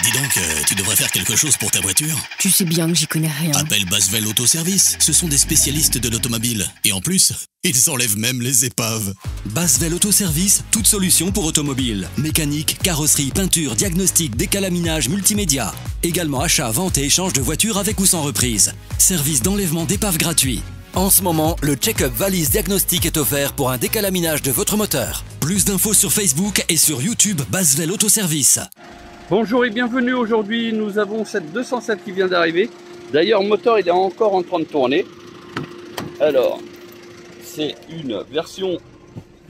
Dis donc, tu devrais faire quelque chose pour ta voiture. Tu sais bien que j'y connais rien. Appelle Basvel Autoservice. Ce sont des spécialistes de l'automobile. Et en plus, ils enlèvent même les épaves. Basvel Autoservice, toute solution pour automobile. Mécanique, carrosserie, peinture, diagnostic, décalaminage, multimédia. Également achat, vente et échange de voitures avec ou sans reprise. Service d'enlèvement d'épaves gratuit. En ce moment, le check-up valise diagnostic est offert pour un décalaminage de votre moteur. Plus d'infos sur Facebook et sur YouTube Basvel Autoservice. Bonjour et bienvenue. Aujourd'hui nous avons cette 207 qui vient d'arriver. D'ailleurs le moteur il est encore en train de tourner. Alors c'est une version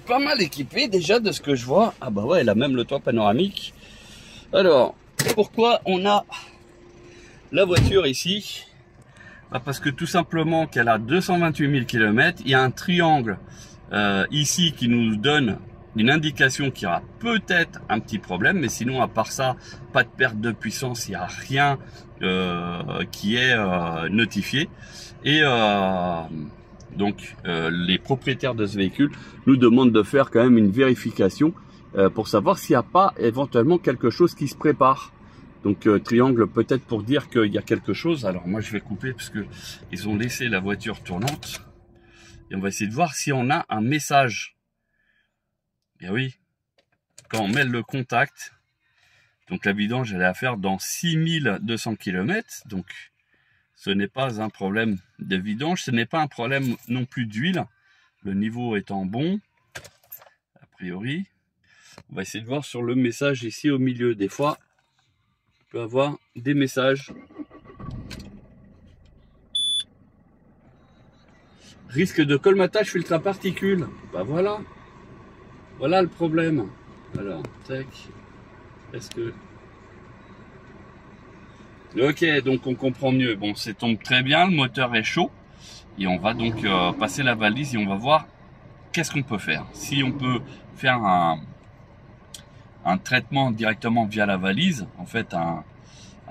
pas mal équipée déjà de ce que je vois. Ah bah ouais, elle a même le toit panoramique. Alors pourquoi on a la voiture ici? Parce que tout simplement qu'elle a 228 000 km. Il y a un triangle ici qui nous donne une indication qu'il y aura peut-être un petit problème, mais sinon à part ça, pas de perte de puissance, il n'y a rien qui est notifié. Et donc les propriétaires de ce véhicule nous demandent de faire quand même une vérification pour savoir s'il n'y a pas éventuellement quelque chose qui se prépare. Donc triangle peut-être pour dire qu'il y a quelque chose. Alors moi je vais couper parce que ils ont laissé la voiture tournante. Et on va essayer de voir si on a un message. Et oui, quand on met le contact, donc la vidange elle est à faire dans 6200 km. Donc ce n'est pas un problème de vidange, ce n'est pas un problème non plus d'huile. Le niveau étant bon, a priori. On va essayer de voir sur le message ici au milieu. Des fois, on peut avoir des messages. Risque de colmatage filtre à particules. Bah voilà. Voilà le problème. Alors, tac. Est-ce que... Ok, donc on comprend mieux. Bon, ça tombe très bien, le moteur est chaud. Et on va donc passer la valise et on va voir qu'est-ce qu'on peut faire. Si on peut faire un traitement directement via la valise, en fait un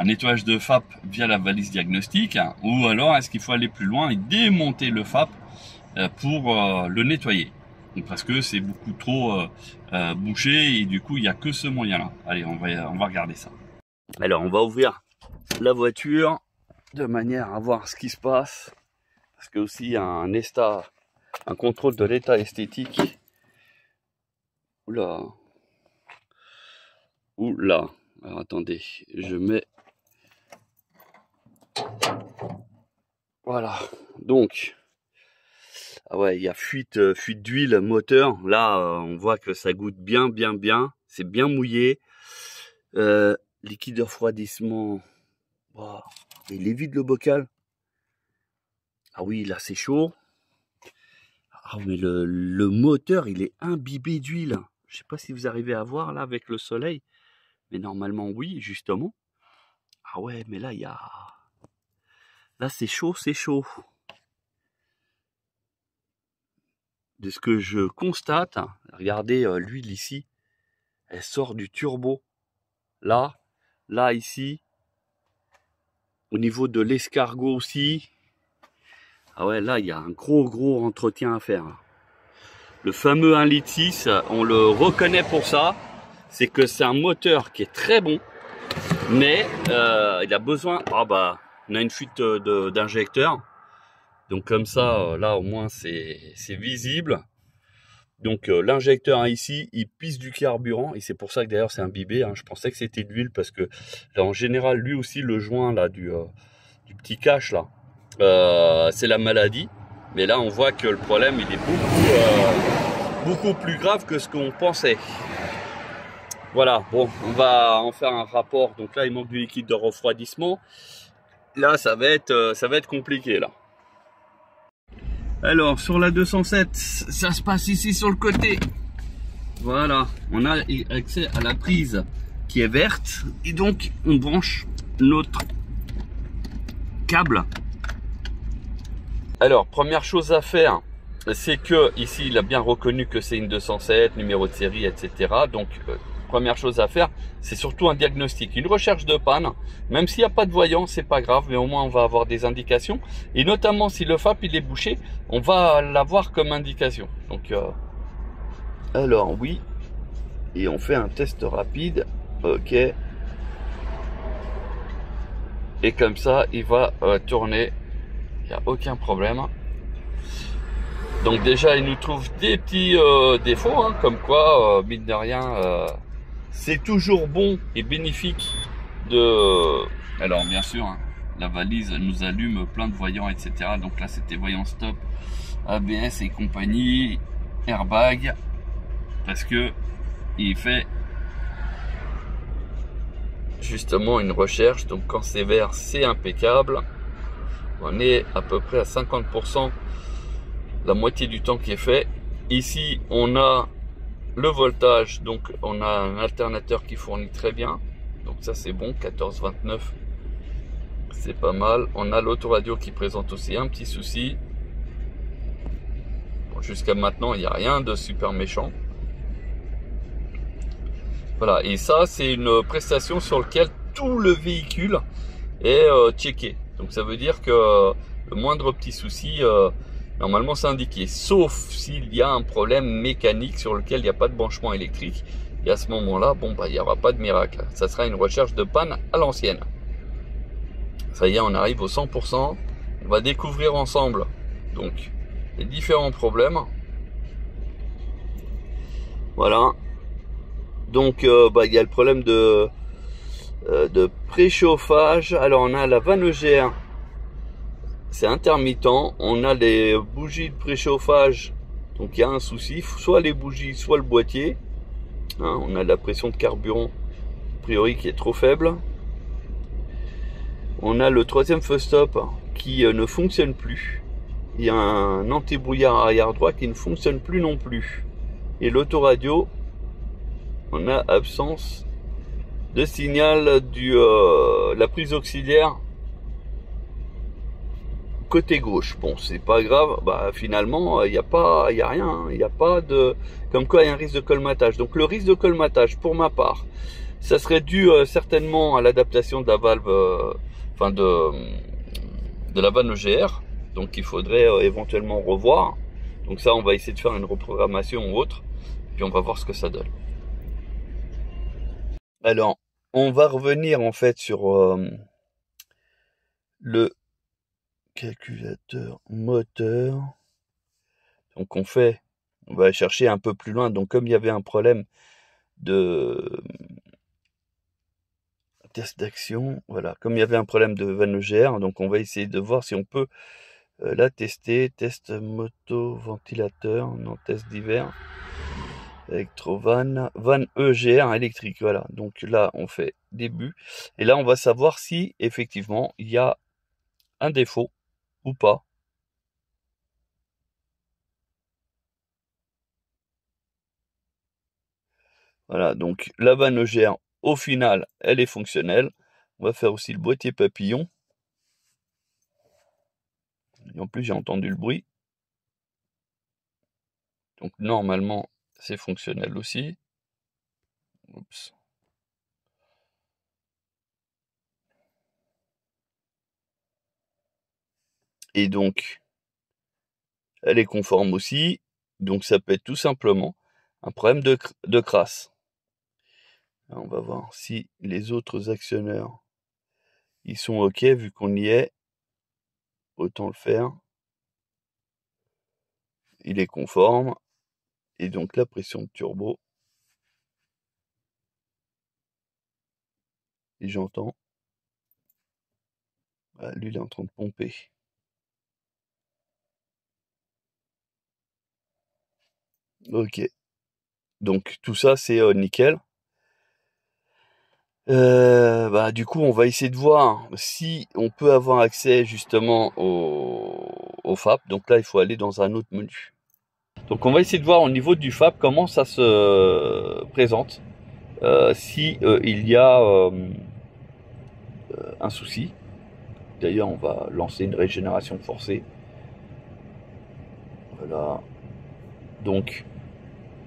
nettoyage de FAP via la valise diagnostique, ou alors est-ce qu'il faut aller plus loin et démonter le FAP pour le nettoyer, parce que c'est beaucoup trop bouché et du coup il n'y a que ce moyen là. Allez, on va regarder ça. Alors on va ouvrir la voiture de manière à voir ce qui se passe, parce que aussi il y a un contrôle de l'état esthétique. Oula. Oula, alors attendez, je mets... Voilà, donc... Ah ouais, il y a fuite d'huile moteur. Là, on voit que ça goûte bien. C'est bien mouillé. Liquide de refroidissement. Wow. Il est vide le bocal. Ah oui, là c'est chaud. Ah mais le moteur, il est imbibé d'huile. Je sais pas si vous arrivez à voir là avec le soleil. Mais normalement, oui, justement. Ah ouais, mais là, il y a... Là, c'est chaud. De ce que je constate, regardez l'huile ici. Elle sort du turbo. Là, ici. Au niveau de l'escargot aussi. Ah ouais, là, il y a un gros entretien à faire. Le fameux 1,6 litre, on le reconnaît pour ça. C'est que c'est un moteur qui est très bon, mais il a besoin... Ah bah, on a une fuite d'injecteur. Donc comme ça, là au moins c'est visible. Donc l'injecteur ici, il pisse du carburant. Et c'est pour ça que d'ailleurs c'est imbibé. Je pensais que c'était de l'huile parce que là en général, lui aussi, le joint là du petit cache là, c'est la maladie. Mais là on voit que le problème il est beaucoup plus grave que ce qu'on pensait. Voilà, bon, on va en faire un rapport. Donc là, il manque du liquide de refroidissement. Là, ça va être compliqué, là. Alors, sur la 207, ça se passe ici sur le côté. Voilà, on a accès à la prise qui est verte. Et donc, on branche notre câble. Alors, première chose à faire, c'est que ici, il a bien reconnu que c'est une 207, numéro de série, etc. Donc, première chose à faire, c'est surtout un diagnostic, une recherche de panne. Même s'il n'y a pas de voyant, c'est pas grave, mais au moins on va avoir des indications. Et notamment si le FAP il est bouché, on va l'avoir comme indication. Donc, alors oui, et on fait un test rapide. Ok. et comme ça il va tourner, il n'y a aucun problème. Donc déjà il nous trouve des petits défauts, hein, comme quoi mine de rien c'est toujours bon et bénéfique de... Alors bien sûr hein, la valise nous allume plein de voyants, etc. Donc là c'était voyant stop, ABS et compagnie, airbag, parce que il fait justement une recherche. Donc quand c'est vert c'est impeccable, on est à peu près à 50%, la moitié du temps qui est fait. Ici on a le voltage, donc on a un alternateur qui fournit très bien, donc ça c'est bon, 14,29, c'est pas mal. On a l'autoradio qui présente aussi un petit souci. Bon, jusqu'à maintenant il n'y a rien de super méchant. Voilà, et ça c'est une prestation sur laquelle tout le véhicule est checké. Donc ça veut dire que le moindre petit souci, normalement c'est indiqué, sauf s'il y a un problème mécanique sur lequel il n'y a pas de branchement électrique. Et à ce moment-là, bon bah il n'y aura pas de miracle. Ça sera une recherche de panne à l'ancienne. Ça y est, on arrive au 100%. On va découvrir ensemble donc les différents problèmes. Voilà. Donc il y a le problème de préchauffage. Alors on a la vanne EGR, c'est intermittent. On a les bougies de préchauffage, donc il y a un souci, soit les bougies, soit le boîtier. Hein, on a la pression de carburant a priori qui est trop faible. On a le troisième feu stop qui ne fonctionne plus. Il y a un anti-brouillard arrière droit qui ne fonctionne plus non plus. Et l'autoradio, on a absence de signal la prise auxiliaire côté gauche. Bon, c'est pas grave, bah finalement il n'y a rien, hein. Il n'y a pas de, comme quoi il y a un risque de colmatage. Donc le risque de colmatage pour ma part, ça serait dû certainement à l'adaptation de la valve, de la vanne EGR. Donc il faudrait éventuellement revoir. Donc ça on va essayer de faire une reprogrammation ou autre, puis on va voir ce que ça donne. Alors, on va revenir en fait sur le calculateur moteur. Donc on va chercher un peu plus loin. Donc comme il y avait un problème de test d'action, voilà, comme il y avait un problème de vanne EGR, donc on va essayer de voir si on peut la tester. Test moto ventilateur, non, test divers. Electrovanne, vanne EGR électrique, voilà. Donc là on fait début et là on va savoir si effectivement il y a un défaut ou pas. Voilà, donc la vanne EGR au final elle est fonctionnelle. On va faire aussi le boîtier papillon. Et en plus j'ai entendu le bruit. Donc normalement c'est fonctionnel aussi. Oups. Et donc elle est conforme aussi. Donc ça peut être tout simplement un problème de crasse. Là, on va voir si les autres actionneurs ils sont ok, vu qu'on y est, autant le faire. Il est conforme. Et donc la pression de turbo, et j'entends, lui il est en train de pomper. Ok, donc tout ça c'est nickel. Du coup on va essayer de voir si on peut avoir accès justement au FAP. Donc là il faut aller dans un autre menu. Donc on va essayer de voir au niveau du FAP comment ça se présente, si il y a un souci. D'ailleurs on va lancer une régénération forcée. Voilà. Donc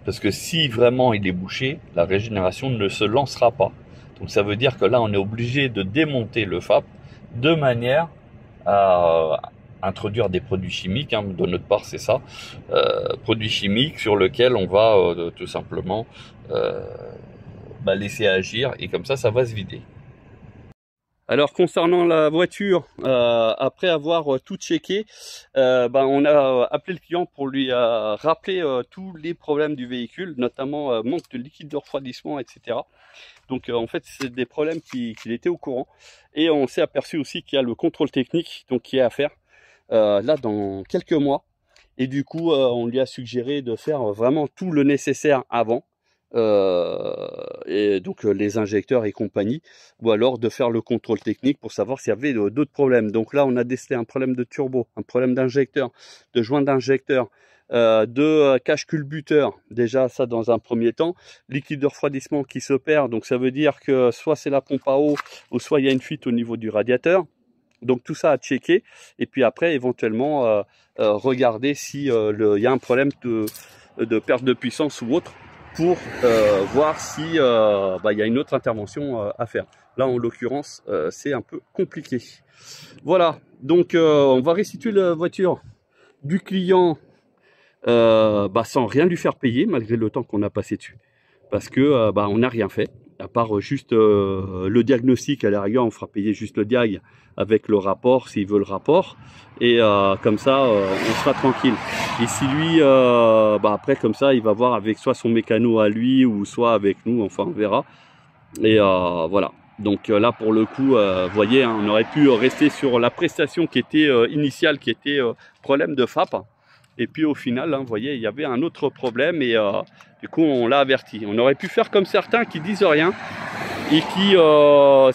parce que si vraiment il est bouché, la régénération ne se lancera pas. Donc ça veut dire que là on est obligé de démonter le FAP de manière à introduire des produits chimiques, hein, de notre part c'est ça, produits chimiques sur lesquels on va tout simplement laisser agir, et comme ça va se vider. Alors concernant la voiture, après avoir tout checké, on a appelé le client pour lui rappeler tous les problèmes du véhicule, notamment manque de liquide de refroidissement, etc. Donc en fait c'est des problèmes qu'il était au courant, et on s'est aperçu aussi qu'il y a le contrôle technique donc qui est à faire là dans quelques mois, et du coup on lui a suggéré de faire vraiment tout le nécessaire avant. Et donc les injecteurs et compagnie, ou alors de faire le contrôle technique pour savoir s'il y avait d'autres problèmes. Donc là on a décelé un problème de turbo, un problème d'injecteur, de joint d'injecteur, de cache culbuteur, déjà ça dans un premier temps, liquide de refroidissement qui se perd, donc ça veut dire que soit c'est la pompe à eau, ou soit il y a une fuite au niveau du radiateur. Donc tout ça à checker, et puis après éventuellement regarder si il y a un problème de perte de puissance ou autre, pour voir si il y a une autre intervention à faire. Là en l'occurrence c'est un peu compliqué. Voilà, donc on va restituer la voiture du client sans rien lui faire payer, malgré le temps qu'on a passé dessus, parce que on n'a rien fait, à part juste le diagnostic. À la rigueur on fera payer juste le diag avec le rapport s'il veut le rapport, et comme ça on sera tranquille. Et si lui après comme ça il va voir avec soit son mécano à lui, ou soit avec nous, enfin on verra. Et voilà, donc là pour le coup vous voyez, hein, on aurait pu rester sur la prestation qui était initiale, qui était problème de FAP. Et puis au final, hein, vous voyez, il y avait un autre problème, et du coup on l'a averti. On aurait pu faire comme certains qui disent rien et qui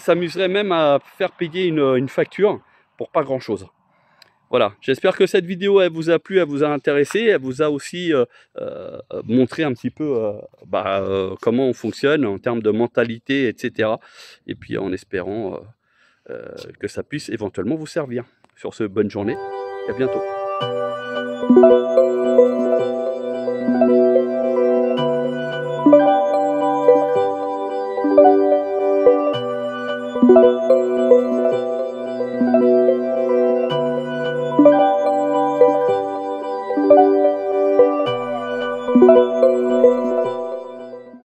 s'amuseraient même à faire payer une facture pour pas grand chose. Voilà, j'espère que cette vidéo elle vous a plu, elle vous a intéressé, elle vous a aussi montré un petit peu comment on fonctionne en termes de mentalité, etc. Et puis en espérant que ça puisse éventuellement vous servir. Sur ce, bonne journée et à bientôt. Thank you.